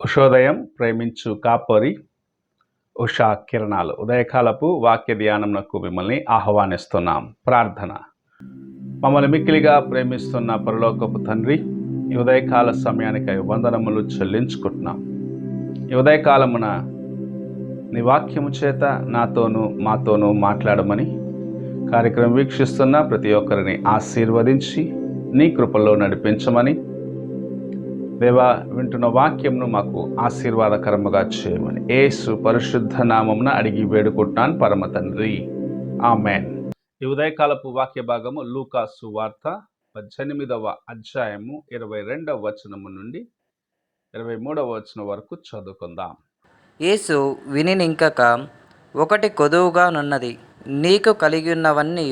ఉషోదయం ప్రేమించు కాపరి ఉషా కిరణాలు ఉదయకాలపు వాక్య ధ్యానంకు మిమ్మల్ని ఆహ్వానిస్తున్నాం. ప్రార్థన. మమ్మల్ని మిక్కిలిగా ప్రేమిస్తున్న పరలోకపు తండ్రి, ఈ ఉదయకాల సమయానికై వందనములు చెల్లించుకుంటున్నాం. ఈ ఉదయకాలమున నీ వాక్యము చేత నాతోనూ మాతోనూ మాట్లాడమని, కార్యక్రమం వీక్షిస్తున్న ప్రతి ఒక్కరిని ఆశీర్వదించి నీ కృపలో నడిపించమని, దేవా వింటున్న వాక్యంను మాకు ఆశీర్వాదకరముగా చేయమని యేసు పరిశుద్ధ నామమున అడిగి వేడుకుంటున్నాను పరమ తండ్రి, ఆమెన్. ఈ ఉదయకాలపు వాక్య భాగము లూకా సువార్త 18వ అధ్యాయము 22వ వచనము నుండి 23వ వచనం వరకు చదువుకుందాం. యేసు వినినింకక, ఒకటి కొదువుగా నున్నది, నీకు కలిగియున్నవన్నీ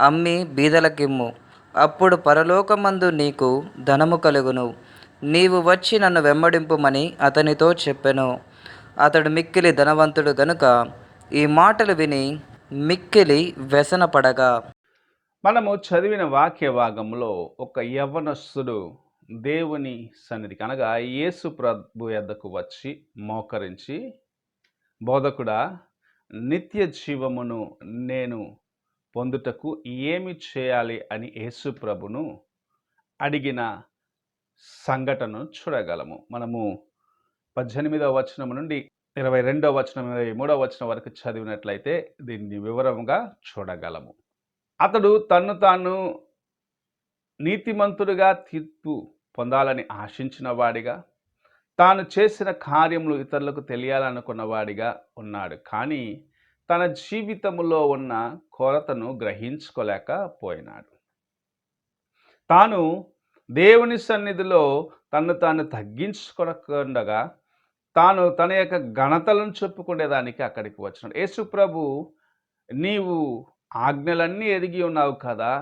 అమ్మి బీదలకిమ్ము, అప్పుడు పరలోకమందు నీకు ధనము కలుగును. నీవు వచ్చి నన్ను వెంబడింపుమని అతనితో చెప్పెను. అతడు మిక్కిలి ధనవంతుడు గనుక ఈ మాటలు విని మిక్కిలి వ్యసనపడగా, మనము చదివిన వాక్య భాగంలో ఒక యవ్వనస్తుడు దేవుని సన్నిధికి అనగా యేసు ప్రభు యొద్దకు వచ్చి మోకరించి, బోధకుడా, నిత్య జీవమును నేను పొందుటకు ఏమి చేయాలి అని యేసు ప్రభును అడిగిన సంఘటనను చూడగలము. మనము 18వ వచనం నుండి 22వ వచనం 23వ వచనం వరకు చదివినట్లయితే దీన్ని వివరంగా చూడగలము. అతడు తన్ను తాను నీతిమంతుడిగా తీర్పు పొందాలని ఆశించిన వాడిగా, తాను చేసిన కార్యములు ఇతరులకు తెలియాలనుకున్న వాడిగా ఉన్నాడు. కానీ తన జీవితంలో ఉన్న కొరతను గ్రహించుకోలేకపోయినాడు. తాను దేవుని సన్నిధిలో తను తాను తగ్గించుకోకుండా తాను తన యొక్క ఘనతలను చెప్పుకునేదానికి అక్కడికి వచ్చినాడు. యేసు ప్రభు, నీవు ఆజ్ఞలన్నీ ఎరిగి ఉన్నావు కదా,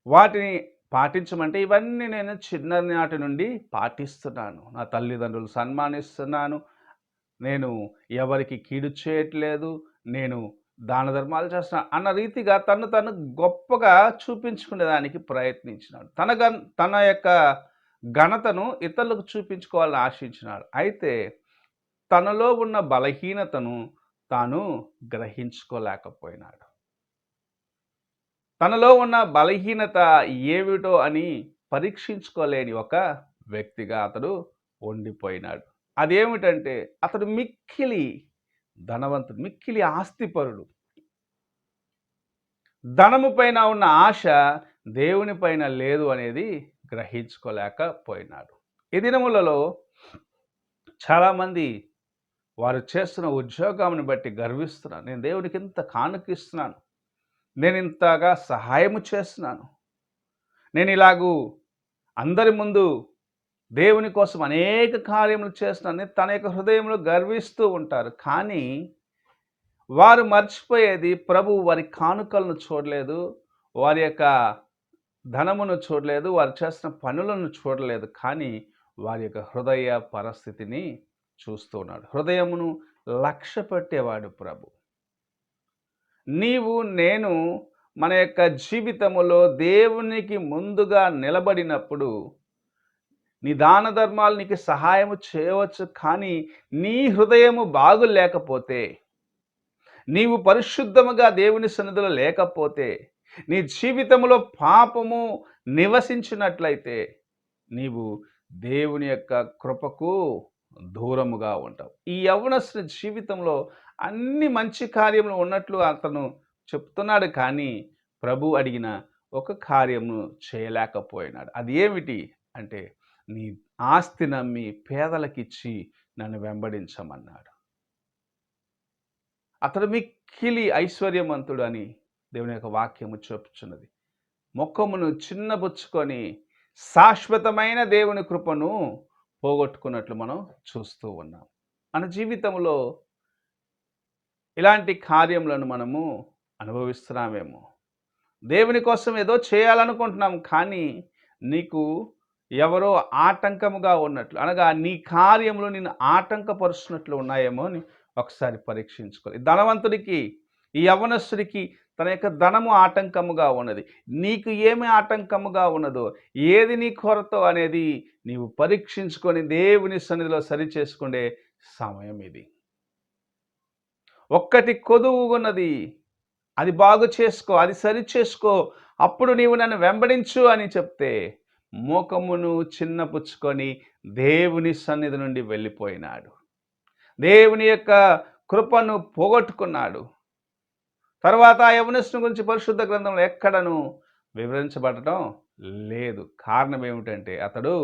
వాటిని పాటించమంటే ఇవన్నీ నేను చిన్ననాటి నుండి పాటిస్తున్నాను. నా తల్లిదండ్రులు సన్మానిస్తున్నాను, నేను ఎవరికి కీడు చేయట్లేదు, నేను దాన ధర్మాలు చేస్తున్నాను అన్న రీతిగా తను గొప్పగా చూపించుకునేదానికి ప్రయత్నించినాడు. తన యొక్క ఘనతను ఇతరులకు చూపించుకోవాలని ఆశించినాడు. అయితే తనలో ఉన్న బలహీనతను తాను గ్రహించుకోలేకపోయినాడు. తనలో ఉన్న బలహీనత ఏమిటో అని పరీక్షించుకోలేని ఒక వ్యక్తిగా అతడు ఉండిపోయినాడు. అదేమిటంటే, అతడు మిక్కిలి ధనవంతుడు, మిక్కిలి ఆస్తిపరుడు. ధనము పైన ఉన్న ఆశ దేవుని పైన లేదు అనేది గ్రహించుకోలేకపోయినాడు. ఈ దినములలో చాలామంది వారు చేస్తున్న ఉద్యోగాన్ని బట్టి గర్విస్తున్నారు. నేను దేవునికి ఇంత కానుకిస్తున్నాను, నేను ఇంతగా సహాయము చేస్తున్నాను, నేను ఇలాగూ అందరి ముందు దేవుని కోసం అనేక కార్యములు చేస్తున్నాను తన యొక్క హృదయంలో గర్విస్తూ ఉంటారు. కానీ వారు మర్చిపోయేది, ప్రభు వారి కానుకలను చూడలేదు, వారి యొక్క ధనమును చూడలేదు, వారు చేస్తున్న పనులను చూడలేదు, కానీ వారి యొక్క హృదయ పరిస్థితిని చూస్తూ ఉన్నాడు. హృదయమును లక్ష్య పెట్టేవాడు ప్రభు. నీవు నేను మన యొక్క జీవితములో దేవునికి ముందుగా నిలబడినప్పుడు నీ దాన ధర్మాలు నీకు సహాయము చేయవచ్చు. కానీ నీ హృదయము బాగు లేకపోతే, నీవు పరిశుద్ధముగా దేవుని సన్నిధిలో లేకపోతే, నీ జీవితంలో పాపము నివసించినట్లయితే నీవు దేవుని యొక్క కృపకు దూరముగా ఉంటావు. ఈ యవ్వనస్తుని జీవితంలో అన్ని మంచి కార్యములు ఉన్నట్లు అతను చెప్తున్నాడు. కానీ ప్రభు అడిగిన ఒక కార్యము చేయలేకపోయినాడు. అది ఏమిటి అంటే, నీ ఆస్తి నమ్మి పేదలకిచ్చి నన్ను వెంబడించమన్నాడు. అతడు మిక్కిలి ఐశ్వర్యవంతుడు అని దేవుని యొక్క వాక్యము చెప్పుచున్నది. మొక్కమును చిన్నబుచ్చుకొని శాశ్వతమైన దేవుని కృపను పోగొట్టుకున్నట్లు మనం చూస్తూ ఉన్నాం. మన జీవితంలో ఇలాంటి కార్యములను మనము అనుభవిస్తున్నామేమో. దేవుని కోసం ఏదో చేయాలనుకుంటున్నాం, కానీ నీకు ఎవరో ఆటంకముగా ఉన్నట్లు, అనగా నీ కార్యములు నిన్ను ఆటంకపరుస్తున్నట్లు ఉన్నాయేమో అని ఒకసారి పరీక్షించుకోవాలి. ధనవంతుడికి, ఈ యవ్వనస్తుడికి తన యొక్క ధనము ఆటంకముగా ఉన్నది. నీకు ఏమి ఆటంకముగా ఉన్నదో, ఏది నీ కొరతో అనేది నీవు పరీక్షించుకొని దేవుని సన్నిధిలో సరిచేసుకునే సమయం ఇది. ఒక్కటి కొదువు ఉన్నది, అది బాగు చేసుకో, అది సరి చేసుకో, అప్పుడు నీవు నన్ను వెంబడించు అని చెప్తే మోకమును చిన్నపుచ్చుకొని దేవుని సన్నిధి నుండి వెళ్ళిపోయినాడు. దేవుని యొక్క కృపను పోగొట్టుకున్నాడు. తర్వాత ఆ యవనస్తుని గురించి పరిశుద్ధ గ్రంథంలో ఎక్కడను వివరించబడటం లేదు. కారణం ఏమిటంటే అతడు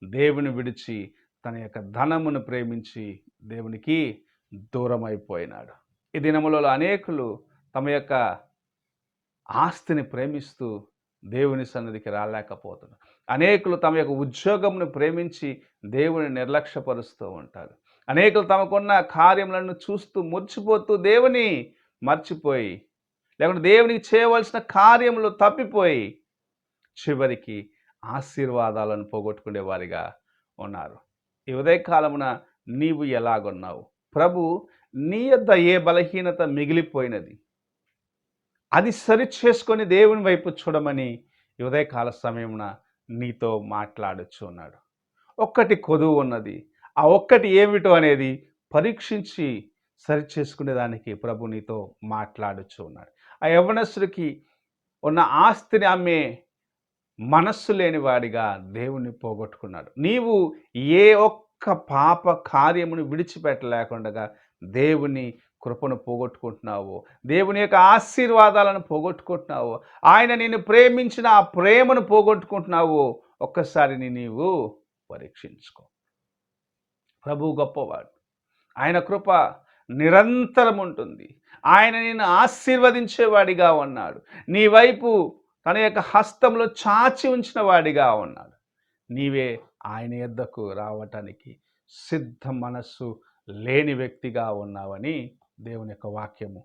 దేవుని విడిచి తన యొక్క ధనమును ప్రేమించి దేవునికి దూరం అయిపోయినాడు. ఈ దినములలో అనేకులు తమ యొక్క ఆస్తిని ప్రేమిస్తూ దేవుని సన్నిధికి రాలేకపోతున్నారు. అనేకులు తమ యొక్క ఉద్యోగమును ప్రేమించి దేవుని నిర్లక్ష్యపరుస్తూ ఉంటారు. అనేకులు తమకున్న కార్యములను చూస్తూ మురిచిపోతూ దేవుని మర్చిపోయి, లేకుంటే దేవునికి చేయవలసిన కార్యములు తప్పిపోయి చివరికి ఆశీర్వాదాలను పోగొట్టుకునే వారిగా ఉన్నారు. ఈ ఉదయకాలమున నీవు ఎలాగున్నావు? ప్రభు నీ యొద్ద ఏ బలహీనత మిగిలిపోయినది, అది సరి చేసుకొని దేవుని వైపు చూడమని ఈ ఉదయకాల సమయమున నీతో మాట్లాడుచున్నాడు. ఒక్కటి కొదువు ఉన్నది, ఆ ఒక్కటి ఏమిటో అనేది పరీక్షించి సరి చేసుకునేదానికి ప్రభు నీతో మాట్లాడుచు ఉన్నాడు. ఆ యవ్వనస్తుడికి ఉన్న ఆస్తిని అమ్మే మనస్సు లేనివాడిగా దేవుని పోగొట్టుకున్నాడు. నీవు ఏ ఒక్క పాప కార్యమును విడిచిపెట్టలేకుండా దేవుని కృపను పోగొట్టుకుంటున్నావు, దేవుని యొక్క ఆశీర్వాదాలను పోగొట్టుకుంటున్నావు, ఆయన నిన్ను ప్రేమించిన ఆ ప్రేమను పోగొట్టుకుంటున్నావు. ఒక్కసారి నీవు పరీక్షించుకో. ప్రభువు గొప్పవాడు, ఆయన కృప నిరంతరం ఉంటుంది. ఆయన నిన్ను ఆశీర్వదించేవాడిగా ఉన్నాడు. నీ వైపు తన యొక్క హస్తంలో చాచి ఉంచిన వాడిగా ఉన్నాడు. నీవే ఆయన యొద్దకు రావటానికి సిద్ధ మనస్సు లేని వ్యక్తిగా ఉన్నావని దేవుని యొక్క వాక్యము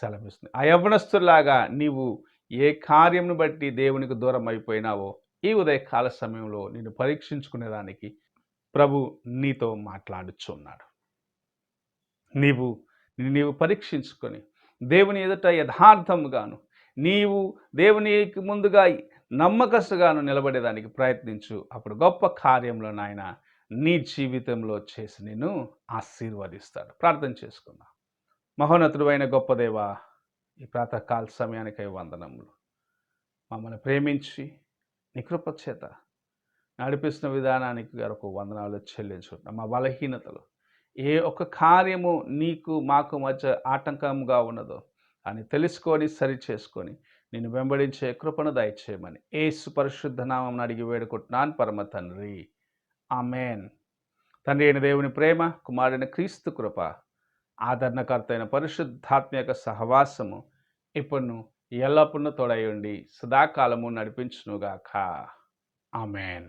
సెలవిస్తుంది. ఆ యవ్వనస్తులాగా నీవు ఏ కార్యమును బట్టి దేవునికి దూరం అయిపోయినావో ఈ ఉదయకాల సమయంలో నిన్ను పరీక్షించుకునేదానికి ప్రభు నీతో మాట్లాడుచున్నాడు. నీవు పరీక్షించుకొని దేవుని ఎదుట యథార్థముగాను, నీవు దేవునికి ముందుగా నమ్మకస్తుగాను నిలబడేదానికి ప్రయత్నించు. అప్పుడు గొప్ప కార్యంలో నాయన నీ జీవితంలో చేసి నేను ఆశీర్వదిస్తాడు. ప్రార్థన చేసుకుందాం. మహోన్నతుడు అయిన గొప్ప దేవా, ఈ ప్రాతకాల సమయానికై వందనములు. మమ్మల్ని ప్రేమించి నీ కృప చేత నడిపిస్తున్న విధానానికి గారికి వందనాలు చెల్లించుకుంటున్నాం. మా బలహీనతలు ఏ ఒక్క కార్యము నీకు మాకు మధ్య ఆటంకంగా ఉన్నదో అని తెలుసుకొని సరి చేసుకొని నిన్ను వెంబడించే కృపను దయచేయమని యేసు పరిశుద్ధ నామం అడిగి వేడుకుంటున్నాను పరమ తండ్రి, ఆమేన్. తండ్రి అయిన దేవుని ప్రేమ, కుమారుడైన క్రీస్తు కృప, ఆదరణకర్త అయిన పరిశుద్ధాత్మ యొక్క సహవాసము ఇప్పుడు ఎల్లప్పుడూ తోడయుండి సదాకాలము నడిపించునుగాక. ఆమేన్.